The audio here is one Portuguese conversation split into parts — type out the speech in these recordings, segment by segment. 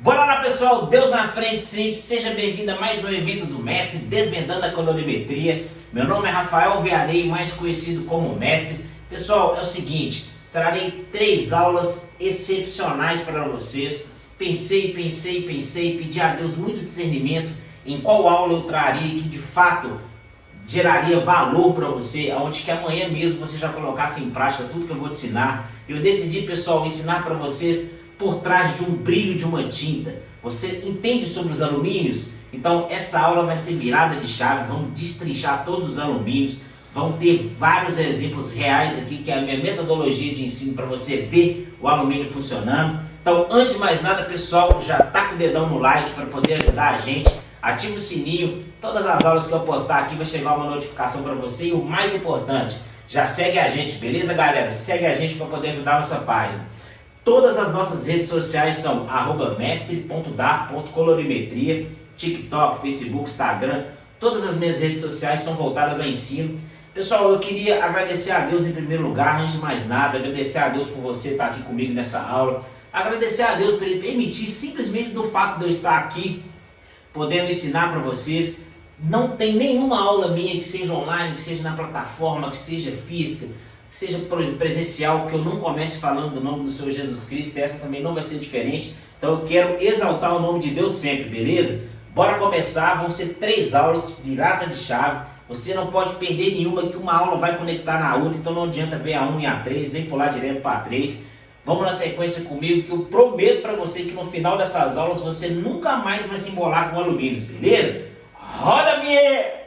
Bora lá, pessoal, Deus na frente sempre, seja bem-vindo a mais um evento do Mestre Desvendando a Colorimetria. Meu nome é Rafael Vianney, mais conhecido como Mestre. Pessoal, é o seguinte, trarei 3 aulas excepcionais para vocês. Pensei, pedi a Deus muito discernimento em qual aula eu traria que de fato geraria valor para você, onde que amanhã mesmo você já colocasse em prática tudo que eu vou te ensinar. Eu decidi, pessoal, ensinar para vocês por trás de um brilho de uma tinta. Você entende sobre os alumínios? Então essa aula vai ser virada de chave, vamos destrinchar todos os alumínios, vão ter vários exemplos reais aqui, que é a minha metodologia de ensino para você ver o alumínio funcionando. Então, antes de mais nada, pessoal, já tá com o dedão no like para poder ajudar a gente. Ativa o sininho, todas as aulas que eu postar aqui vai chegar uma notificação para você. E o mais importante, já segue a gente, beleza, galera? Segue a gente para poder ajudar a nossa página. Todas as nossas redes sociais são @mestre.da.colorimetria, TikTok, Facebook, Instagram. Todas as minhas redes sociais são voltadas a ensino. Pessoal, eu queria agradecer a Deus em primeiro lugar, antes de mais nada, agradecer a Deus por você estar aqui comigo nessa aula. Agradecer a Deus por Ele permitir, simplesmente do fato de eu estar aqui, podendo ensinar para vocês. Não tem nenhuma aula minha que seja online, que seja na plataforma, que seja física, que seja presencial, que eu não comece falando do nome do Senhor Jesus Cristo. Essa também não vai ser diferente. Então eu quero exaltar o nome de Deus sempre, beleza? Bora começar, vão ser 3 aulas, virada de chave. Você não pode perder nenhuma, que uma aula vai conectar na outra, então não adianta ver a 1 e a 3, nem pular direto para a 3. Vamos na sequência comigo, que eu prometo para você que no final dessas aulas você nunca mais vai se embolar com alumínios, beleza? Roda a vinheta!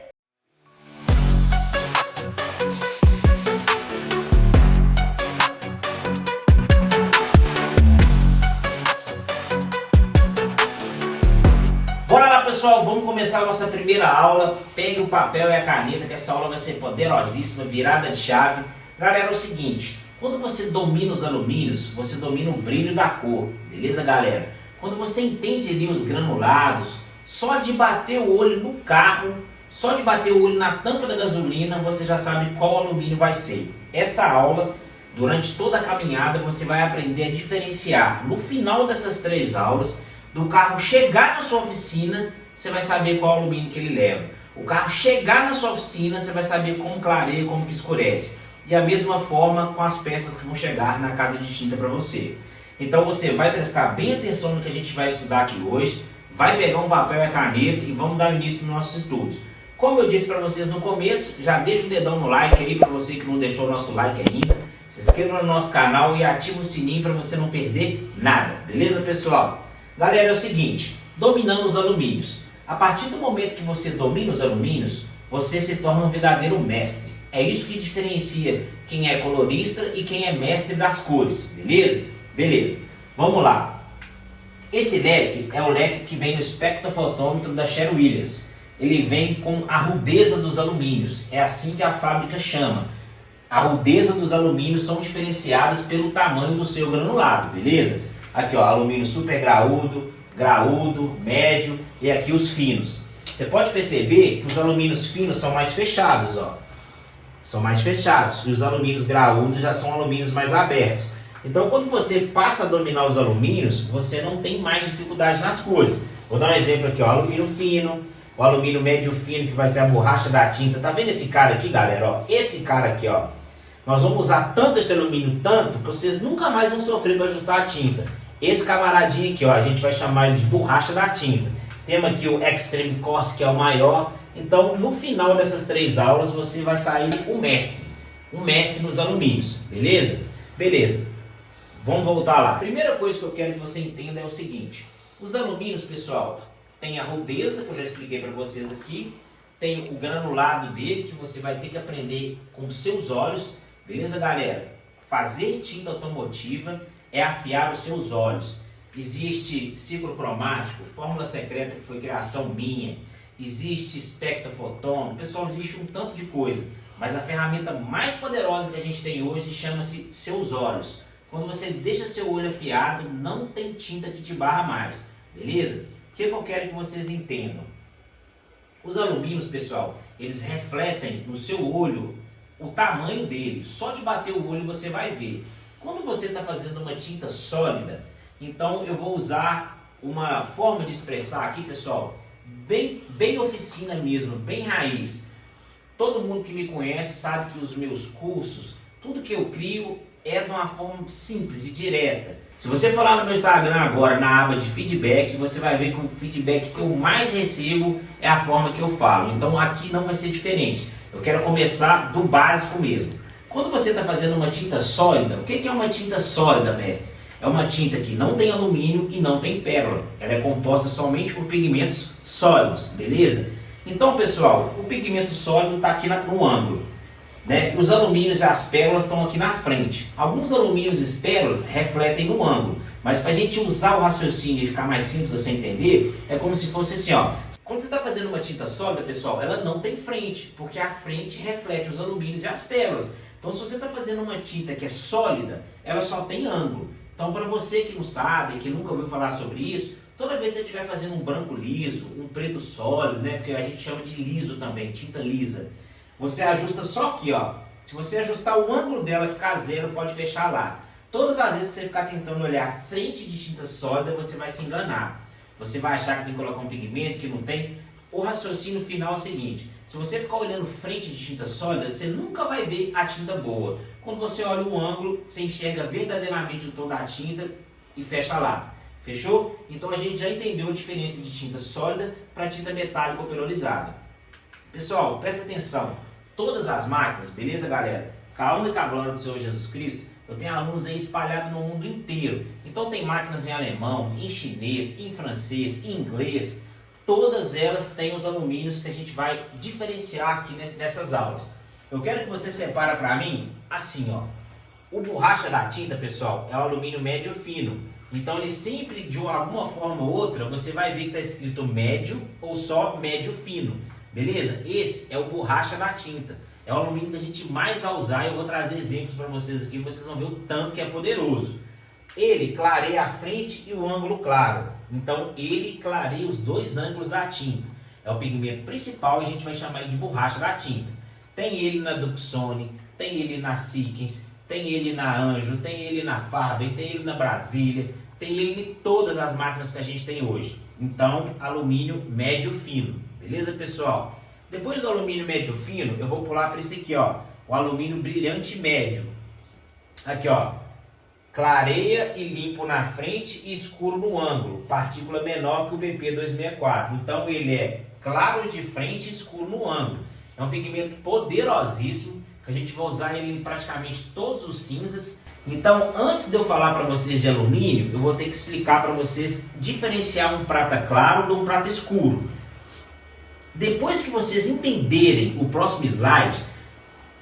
Bora lá, pessoal, vamos começar a nossa primeira aula. Pegue o papel e a caneta, que essa aula vai ser poderosíssima, virada de chave. Galera, é o seguinte, quando você domina os alumínios, você domina o brilho da cor, beleza, galera? Quando você entende ali os granulados, só de bater o olho no carro, só de bater o olho na tampa da gasolina, você já sabe qual alumínio vai ser. Essa aula, durante toda a caminhada, você vai aprender a diferenciar. No final dessas 3 aulas, do carro chegar na sua oficina, você vai saber qual alumínio que ele leva. O carro chegar na sua oficina, você vai saber como clareia, como que escurece. E a mesma forma com as peças que vão chegar na casa de tinta para você. Então você vai prestar bem atenção no que a gente vai estudar aqui hoje, vai pegar um papel e a caneta e vamos dar início nos nossos estudos. Como eu disse para vocês no começo, já deixa o dedão no like aí para você que não deixou o nosso like ainda. Se inscreva no nosso canal e ativa o sininho para você não perder nada, beleza, pessoal? Galera, é o seguinte, dominando os alumínios. A partir do momento que você domina os alumínios, você se torna um verdadeiro mestre. É isso que diferencia quem é colorista e quem é mestre das cores, beleza? Beleza, vamos lá. Esse leque é o leque que vem no espectrofotômetro da Sherwin-Williams. Ele vem com a rudeza dos alumínios, é assim que a fábrica chama. A rudeza dos alumínios são diferenciadas pelo tamanho do seu granulado, beleza? Aqui ó, alumínio super graúdo, graúdo, médio e aqui os finos. Você pode perceber que os alumínios finos são mais fechados, ó. São mais fechados, e os alumínios graúdos já são alumínios mais abertos. Então quando você passa a dominar os alumínios, você não tem mais dificuldade nas cores. Vou dar um exemplo aqui, ó, alumínio fino, o alumínio médio fino, que vai ser a borracha da tinta. Tá vendo esse cara aqui, galera? Ó, esse cara aqui, ó. Nós vamos usar tanto esse alumínio, tanto, que vocês nunca mais vão sofrer para ajustar a tinta. Esse camaradinho aqui, ó, a gente vai chamar ele de borracha da tinta. Temos aqui o Extreme Cost, que é o maior. Então, no final dessas 3 aulas, você vai sair um mestre nos alumínios, beleza? Beleza, vamos voltar lá. A primeira coisa que eu quero que você entenda é o seguinte, os alumínios, pessoal, tem a rudeza, que eu já expliquei para vocês aqui, tem o granulado dele, que você vai ter que aprender com os seus olhos, beleza, galera? Fazer tinta automotiva é afiar os seus olhos. Existe ciclo cromático, fórmula secreta que foi criação minha, existe espectrofotômetro, pessoal, existe um tanto de coisa, mas a ferramenta mais poderosa que a gente tem hoje chama-se seus olhos. Quando você deixa seu olho afiado, não tem tinta que te barra mais, beleza? O que eu quero que vocês entendam? Os alumínios, pessoal, eles refletem no seu olho o tamanho dele. Só de bater o olho você vai ver. Quando você está fazendo uma tinta sólida, então eu vou usar uma forma de expressar aqui, pessoal, bem oficina mesmo, bem raiz. Todo mundo que me conhece sabe que os meus cursos, tudo que eu crio é de uma forma simples e direta. Se você for lá no meu Instagram agora, na aba de feedback, você vai ver que o feedback que eu mais recebo é a forma que eu falo. Então aqui não vai ser diferente. Eu quero começar do básico mesmo. Quando você está fazendo uma tinta sólida, o que é uma tinta sólida, mestre? É uma tinta que não tem alumínio e não tem pérola. Ela é composta somente por pigmentos sólidos, beleza? Então, pessoal, o pigmento sólido está aqui no ângulo, né? Os alumínios e as pérolas estão aqui na frente. Alguns alumínios e pérolas refletem no ângulo, mas para a gente usar o raciocínio e ficar mais simples você entender, é como se fosse assim, ó. Quando você está fazendo uma tinta sólida, pessoal, ela não tem frente, porque a frente reflete os alumínios e as pérolas. Então, se você está fazendo uma tinta que é sólida, ela só tem ângulo. Então, para você que não sabe, que nunca ouviu falar sobre isso, toda vez que você estiver fazendo um branco liso, um preto sólido, né, porque a gente chama de liso também, tinta lisa, você ajusta só aqui, ó. Se você ajustar o ângulo dela ficar zero, pode fechar lá. Todas as vezes que você ficar tentando olhar a frente de tinta sólida, você vai se enganar. Você vai achar que tem que colocar um pigmento, que não tem. O raciocínio final é o seguinte: se você ficar olhando frente de tinta sólida, você nunca vai ver a tinta boa. Quando você olha o ângulo, você enxerga verdadeiramente o tom da tinta e fecha lá. Fechou? Então a gente já entendeu a diferença de tinta sólida para tinta metálica ou perolizada. Pessoal, presta atenção. Todas as máquinas, beleza, galera? Com a honra e com a glória do Senhor Jesus Cristo, eu tenho alunos aí espalhados no mundo inteiro. Então tem máquinas em alemão, em chinês, em francês, em inglês. Todas elas têm os alumínios que a gente vai diferenciar aqui nessas aulas. Eu quero que você separe para mim assim, ó. O borracha da tinta, pessoal, é o alumínio médio fino. Então ele sempre, de alguma forma ou outra, você vai ver que está escrito médio ou só médio fino. Beleza? Esse é o borracha da tinta. É o alumínio que a gente mais vai usar e eu vou trazer exemplos para vocês aqui, vocês vão ver o tanto que é poderoso. Ele clareia a frente e o ângulo claro. Então ele clareia os dois ângulos da tinta. É o pigmento principal e a gente vai chamar ele de borracha da tinta. Tem ele na Duxone, tem ele na Sikkens, tem ele na Anjo, tem ele na Faber, tem ele na Brasília, tem ele em todas as máquinas que a gente tem hoje. Então, alumínio médio fino. Beleza, pessoal? Depois do alumínio médio fino, eu vou pular para esse aqui, ó. O alumínio brilhante médio. Aqui, ó. Clareia e limpo na frente e escuro no ângulo. Partícula menor que o BP264. Então, ele é claro de frente e escuro no ângulo. É um pigmento poderosíssimo, que a gente vai usar ele em praticamente todos os cinzas. Então, antes de eu falar para vocês de alumínio, eu vou ter que explicar para vocês diferenciar um prata claro de um prata escuro. Depois que vocês entenderem o próximo slide,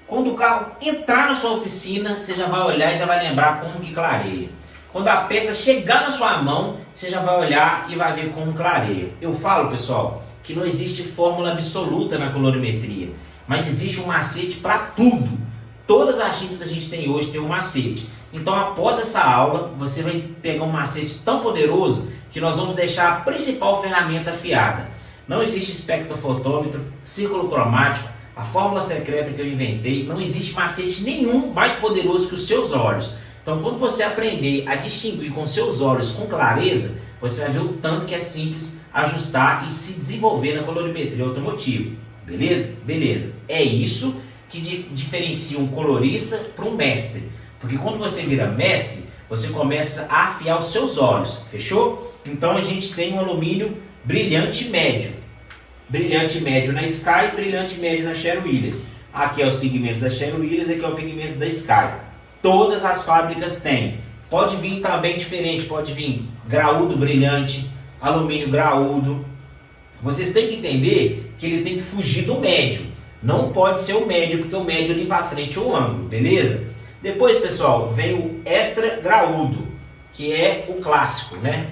quando o carro entrar na sua oficina, você já vai olhar e já vai lembrar como que clareia. Quando a peça chegar na sua mão, você já vai olhar e vai ver como clareia. Eu falo, pessoal, que não existe fórmula absoluta na colorimetria, mas existe um macete para tudo. Todas as tintas que a gente tem hoje tem um macete. Então, após essa aula, você vai pegar um macete tão poderoso que nós vamos deixar a principal ferramenta afiada. Não existe espectrofotômetro, círculo cromático, a fórmula secreta que eu inventei. Não existe macete nenhum mais poderoso que os seus olhos. Então, quando você aprender a distinguir com seus olhos com clareza, você vai ver o tanto que é simples ajustar e se desenvolver na colorimetria automotiva. Beleza? Beleza. É isso que diferencia um colorista para um mestre. Porque quando você vira mestre, você começa a afiar os seus olhos. Fechou? Então, a gente tem um alumínio brilhante médio. Brilhante médio na Sky, brilhante médio na Sherwin Williams. Aqui é os pigmentos da Sherwin Williams, aqui é o pigmento da Sky. Todas as fábricas têm. Pode vir também diferente, pode vir graúdo brilhante, alumínio graúdo. Vocês têm que entender que ele tem que fugir do médio. Não pode ser o médio, porque o médio limpa a frente ou o ângulo, beleza? Depois, pessoal, vem o extra graúdo, que é o clássico, né?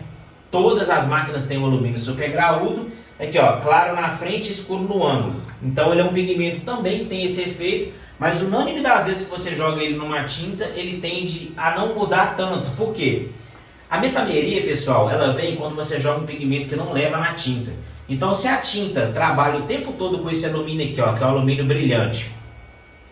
Todas as máquinas têm o alumínio super graúdo. Aqui, ó, claro na frente e escuro no ângulo. Então ele é um pigmento também que tem esse efeito, mas unânime das vezes que você joga ele numa tinta, ele tende a não mudar tanto. Por quê? A metameria, pessoal, ela vem quando você joga um pigmento que não leva na tinta. Então, se a tinta trabalha o tempo todo com esse alumínio aqui, ó, que é o alumínio brilhante,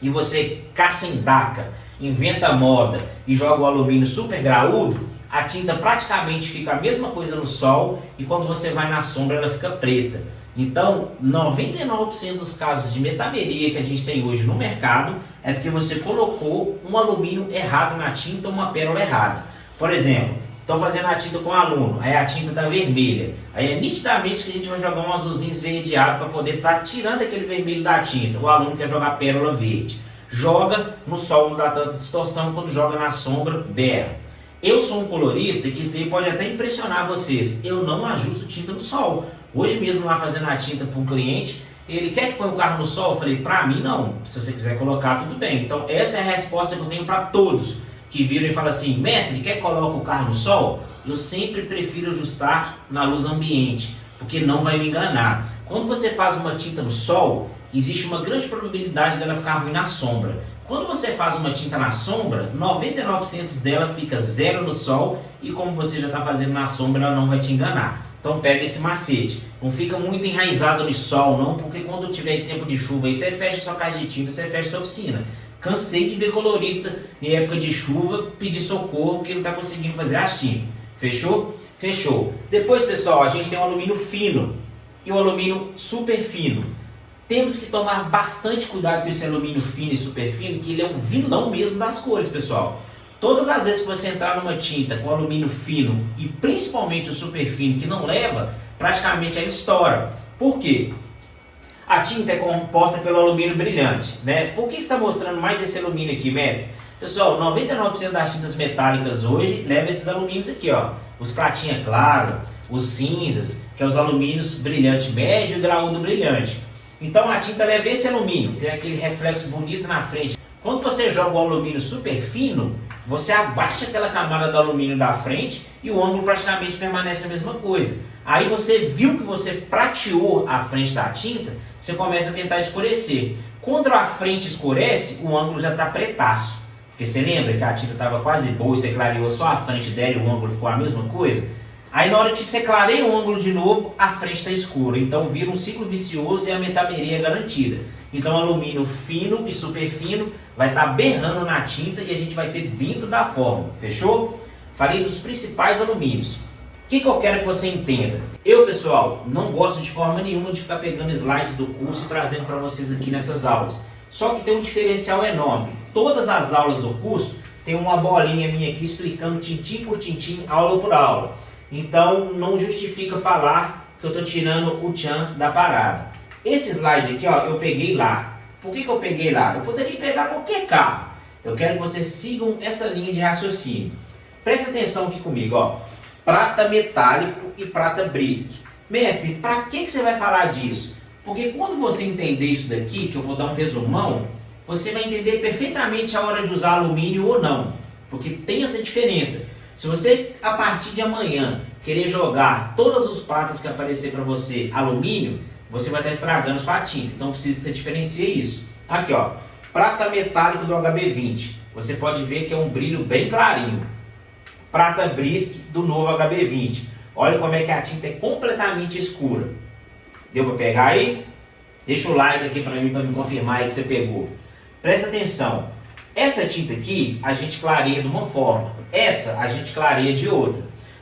e você caça-endaca, inventa moda e joga o alumínio super graúdo, a tinta praticamente fica a mesma coisa no sol e quando você vai na sombra ela fica preta. Então, 99% dos casos de metameria que a gente tem hoje no mercado é porque você colocou um alumínio errado na tinta ou uma pérola errada. Por exemplo, estou fazendo a tinta com um aluno, aí a tinta está vermelha. Aí é nitidamente que a gente vai jogar um azulzinho esverdeado para poder estar tirando aquele vermelho da tinta. O aluno quer jogar pérola verde. Joga no sol, não dá tanta distorção, quando joga na sombra, berra. Eu sou um colorista que isso aí pode até impressionar vocês. Eu não ajusto tinta no sol. Hoje mesmo lá fazendo a tinta para um cliente, ele quer que põe o carro no sol? Eu falei, para mim não. Se você quiser colocar, tudo bem. Então essa é a resposta que eu tenho para todos que viram e falam assim, mestre, quer que coloque o carro no sol? Eu sempre prefiro ajustar na luz ambiente, porque não vai me enganar. Quando você faz uma tinta no sol, existe uma grande probabilidade dela ficar ruim na sombra. Quando você faz uma tinta na sombra, 99% dela fica zero no sol e como você já está fazendo na sombra, ela não vai te enganar. Então pega esse macete. Não fica muito enraizado no sol não, porque quando tiver tempo de chuva aí você fecha sua caixa de tinta, você fecha sua oficina. Cansei de ver colorista em época de chuva pedir socorro porque não está conseguindo fazer as tintas. Fechou? Fechou. Depois, pessoal, a gente tem o alumínio fino e o alumínio super fino. Temos que tomar bastante cuidado com esse alumínio fino e super fino, que ele é um vilão mesmo das cores, pessoal. Todas as vezes que você entrar numa tinta com alumínio fino e principalmente o super fino que não leva, praticamente ela estoura. Por quê? A tinta é composta pelo alumínio brilhante, né? Por que está mostrando mais esse alumínio aqui, mestre? Pessoal, 99% das tintas metálicas hoje levam esses alumínios aqui, ó. Os pratinha claro, os cinzas, que é os alumínios brilhante médio e graúdo brilhante. Então a tinta leva esse alumínio, tem aquele reflexo bonito na frente. Quando você joga o alumínio super fino, você abaixa aquela camada do alumínio da frente e o ângulo praticamente permanece a mesma coisa. Aí você viu que você prateou a frente da tinta, você começa a tentar escurecer. Quando a frente escurece, o ângulo já está pretaço. Porque você lembra que a tinta estava quase boa e você clareou só a frente dela e o ângulo ficou a mesma coisa? Aí na hora que você clareia o ângulo de novo, a frente está escura. Então vira um ciclo vicioso e a metameria é garantida. Então alumínio fino e super fino vai estar berrando na tinta e a gente vai ter dentro da fórmula. Fechou? Falei dos principais alumínios. O que eu quero que você entenda? Eu, pessoal, não gosto de forma nenhuma de ficar pegando slides do curso e trazendo para vocês aqui nessas aulas. Só que tem um diferencial enorme. Todas as aulas do curso tem uma bolinha minha aqui explicando tintim por tintim, aula por aula. Então não justifica falar que eu estou tirando o tchan da parada. Esse slide aqui, ó, eu peguei lá. Por que eu peguei lá? Eu poderia pegar qualquer carro. Eu quero que vocês sigam essa linha de raciocínio. Presta atenção aqui comigo, ó. Prata metálico e prata brisque. Mestre, para que você vai falar disso? Porque quando você entender isso daqui, que eu vou dar um resumão, você vai entender perfeitamente a hora de usar alumínio ou não. Porque tem essa diferença. Se você, a partir de amanhã, querer jogar todas os pratas que aparecer para você alumínio, você vai estar estragando sua tinta. Então precisa que você diferencie isso. Aqui, ó, prata metálico do HB20. Você pode ver que é um brilho bem clarinho. Prata brisque do novo HB20. Olha como é que a tinta é completamente escura. Deu para pegar aí? Deixa o like aqui para mim confirmar aí que você pegou. Presta atenção. Essa tinta aqui a gente clareia de uma forma. Essa a gente clareia de outra.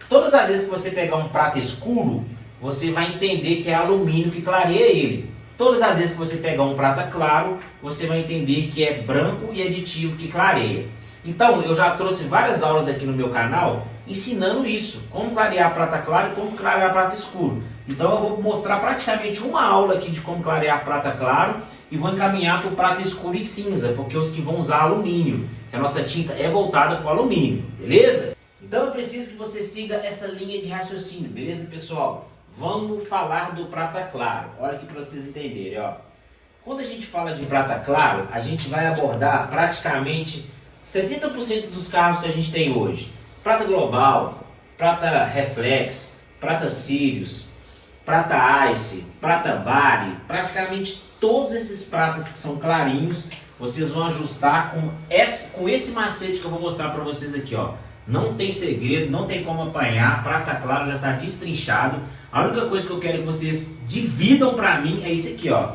Todas as vezes que você pegar um prata escuro, você vai entender que é alumínio que clareia ele. Todas as vezes que você pegar um prata claro, você vai entender que é branco e aditivo que clareia. Então, eu já trouxe várias aulas aqui no meu canal ensinando isso. Como clarear prata claro e como clarear prata escuro. Então, eu vou mostrar praticamente uma aula aqui de como clarear prata claro e vou encaminhar para o prata escuro e cinza, porque os que vão usar alumínio, que a nossa tinta é voltada para o alumínio, beleza? Então, eu preciso que você siga essa linha de raciocínio, beleza, pessoal? Vamos falar do prata claro. Olha aqui para vocês entenderem, ó. Quando a gente fala de prata claro, a gente vai abordar praticamente 70% dos carros que a gente tem hoje. Prata Global, Prata Reflex, Prata Sirius, Prata Ice, Prata Bari, praticamente todos esses pratas que são clarinhos, vocês vão ajustar com esse macete que eu vou mostrar para vocês aqui, ó. Não tem segredo, não tem como apanhar, prata claro já está destrinchado. A única coisa que eu quero que vocês dividam para mim é isso aqui, ó.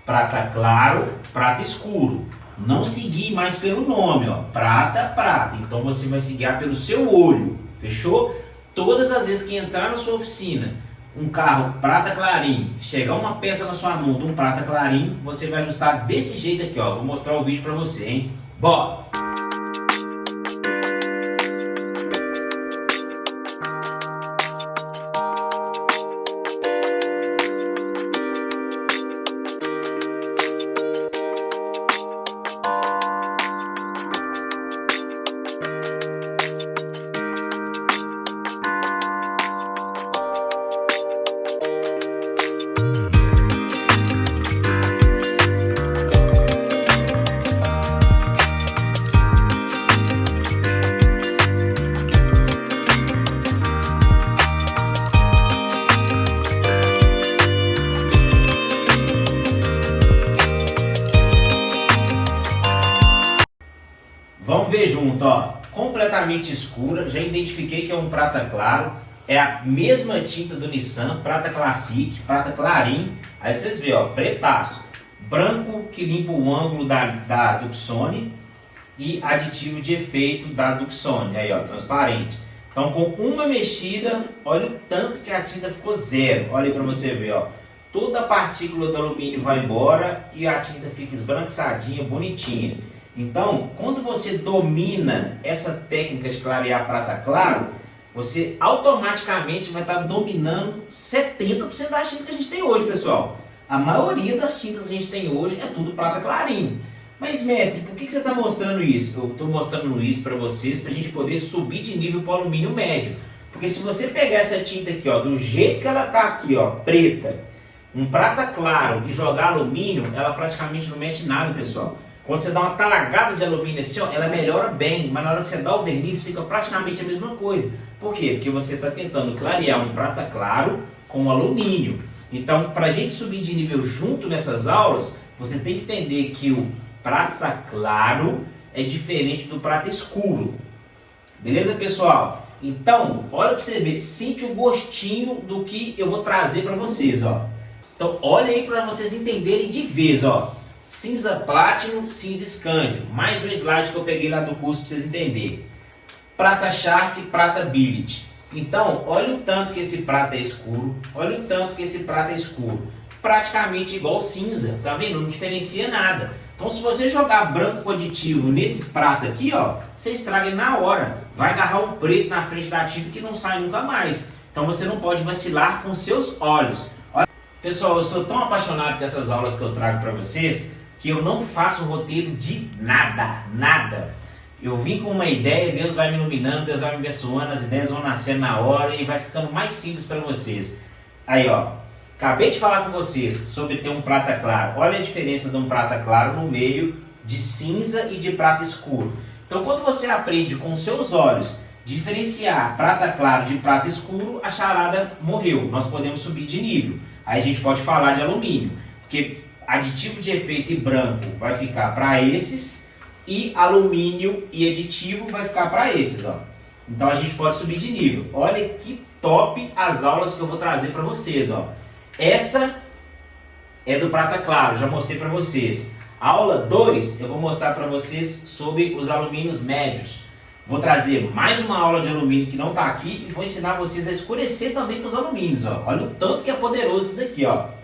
Prata claro, prata escuro. Não seguir mais pelo nome, ó. Prata, prata. Então você vai se guiar pelo seu olho. fechou? Todas as vezes que entrar na sua oficina um carro prata clarim, chegar uma peça na sua mão de um prata clarim, você vai ajustar desse jeito aqui, ó. Vou mostrar o vídeo pra você, hein? Bora! Vamos ver junto, ó, completamente escura, já identifiquei que é um prata claro, é a mesma tinta do Nissan, prata Classic, prata clarim, aí vocês veem, ó, pretaço, branco que limpa o ângulo da Duxone e aditivo de efeito da Duxone, aí ó, transparente. Então com uma mexida, olha o tanto que a tinta ficou zero, olha aí pra você ver, ó, toda a partícula do alumínio vai embora e a tinta fica esbranquiçadinha, bonitinha. Então, quando você domina essa técnica de clarear prata claro, você automaticamente vai estar dominando 70% das tintas que a gente tem hoje, pessoal. A maioria das tintas que a gente tem hoje é tudo prata clarinho. Mas, mestre, por que você está mostrando isso? Eu estou mostrando isso para vocês, para a gente poder subir de nível para o alumínio médio. Porque se você pegar essa tinta aqui, ó, do jeito que ela está aqui, ó, preta, um prata claro e jogar alumínio, ela praticamente não mexe nada, pessoal. Quando você dá uma talagada de alumínio assim, ó, ela melhora bem, mas na hora que você dá o verniz fica praticamente a mesma coisa. Por quê? Porque você está tentando clarear um prata claro com alumínio. Então, para a gente subir de nível junto nessas aulas, você tem que entender que o prata claro é diferente do prata escuro. Beleza, pessoal? Então, olha para você ver, sente o gostinho do que eu vou trazer para vocês, ó. Então, olha aí para vocês entenderem de vez, ó. Cinza Platinum, cinza Scandio. Mais um slide que eu peguei lá do curso para vocês entenderem. Prata Shark, prata Billet. Então, olha o tanto que esse prata é escuro. Olha o tanto que esse prata é escuro. Praticamente igual cinza. Tá vendo? Não diferencia nada. Então, se você jogar branco com aditivo nesses prata aqui, ó, você estraga ele na hora. Vai agarrar um preto na frente da tinta que não sai nunca mais. Então, você não pode vacilar com seus olhos. Olha, pessoal, eu sou tão apaixonado com essas aulas que eu trago para vocês que eu não faço roteiro de nada. Eu vim com uma ideia, Deus vai me iluminando, Deus vai me abençoando, as ideias vão nascendo na hora e vai ficando mais simples para vocês. Aí, ó, acabei de falar com vocês sobre ter um prata claro. Olha a diferença de um prata claro no meio de cinza e de prata escuro. Então, quando você aprende com os seus olhos diferenciar prata claro de prata escuro, a charada morreu. Nós podemos subir de nível. Aí a gente pode falar de alumínio, porque aditivo de efeito e branco vai ficar para esses e alumínio e aditivo vai ficar para esses, ó. Então a gente pode subir de nível. Olha que top as aulas que eu vou trazer para vocês, ó. Essa é do prata claro, já mostrei para vocês. Aula 2 eu vou mostrar para vocês sobre os alumínios médios. Vou trazer mais uma aula de alumínio que não está aqui e vou ensinar vocês a escurecer também com os alumínios, ó. Olha o tanto que é poderoso isso daqui, ó.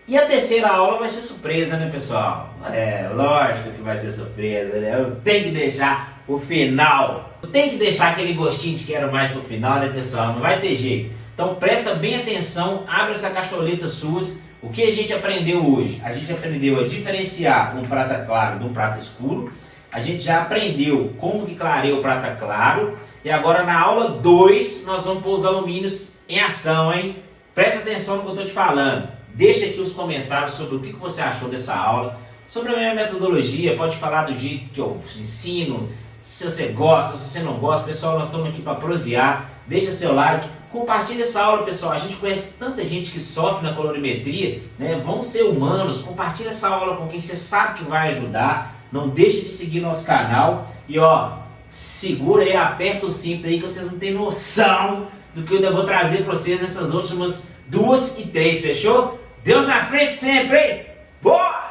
E a terceira aula vai ser surpresa, né, pessoal? É, lógico que vai ser surpresa, né? Eu tenho que deixar o final. Eu tenho que deixar aquele gostinho de quero mais pro final, né, pessoal? Não vai ter jeito. Então presta bem atenção, abre essa cacholeta suas. O que a gente aprendeu hoje? A gente aprendeu a diferenciar um prata claro de um prata escuro. A gente já aprendeu como que clareia o prata claro. E agora na aula 2 nós vamos pôr os alumínios em ação, hein? Presta atenção no que eu estou te falando. Deixa aqui os comentários sobre o que você achou dessa aula, sobre a minha metodologia, pode falar do jeito que eu ensino, se você gosta, se você não gosta. Pessoal, nós estamos aqui para prosear, deixa seu like, compartilha essa aula, pessoal. A gente conhece tanta gente que sofre na colorimetria, né? Vão ser humanos, compartilha essa aula com quem você sabe que vai ajudar, não deixe de seguir nosso canal e ó, segura aí, aperta o cinto aí que vocês não têm noção do que eu ainda vou trazer para vocês nessas últimas 2 e 3, fechou? Deus na frente sempre, hein? Boa!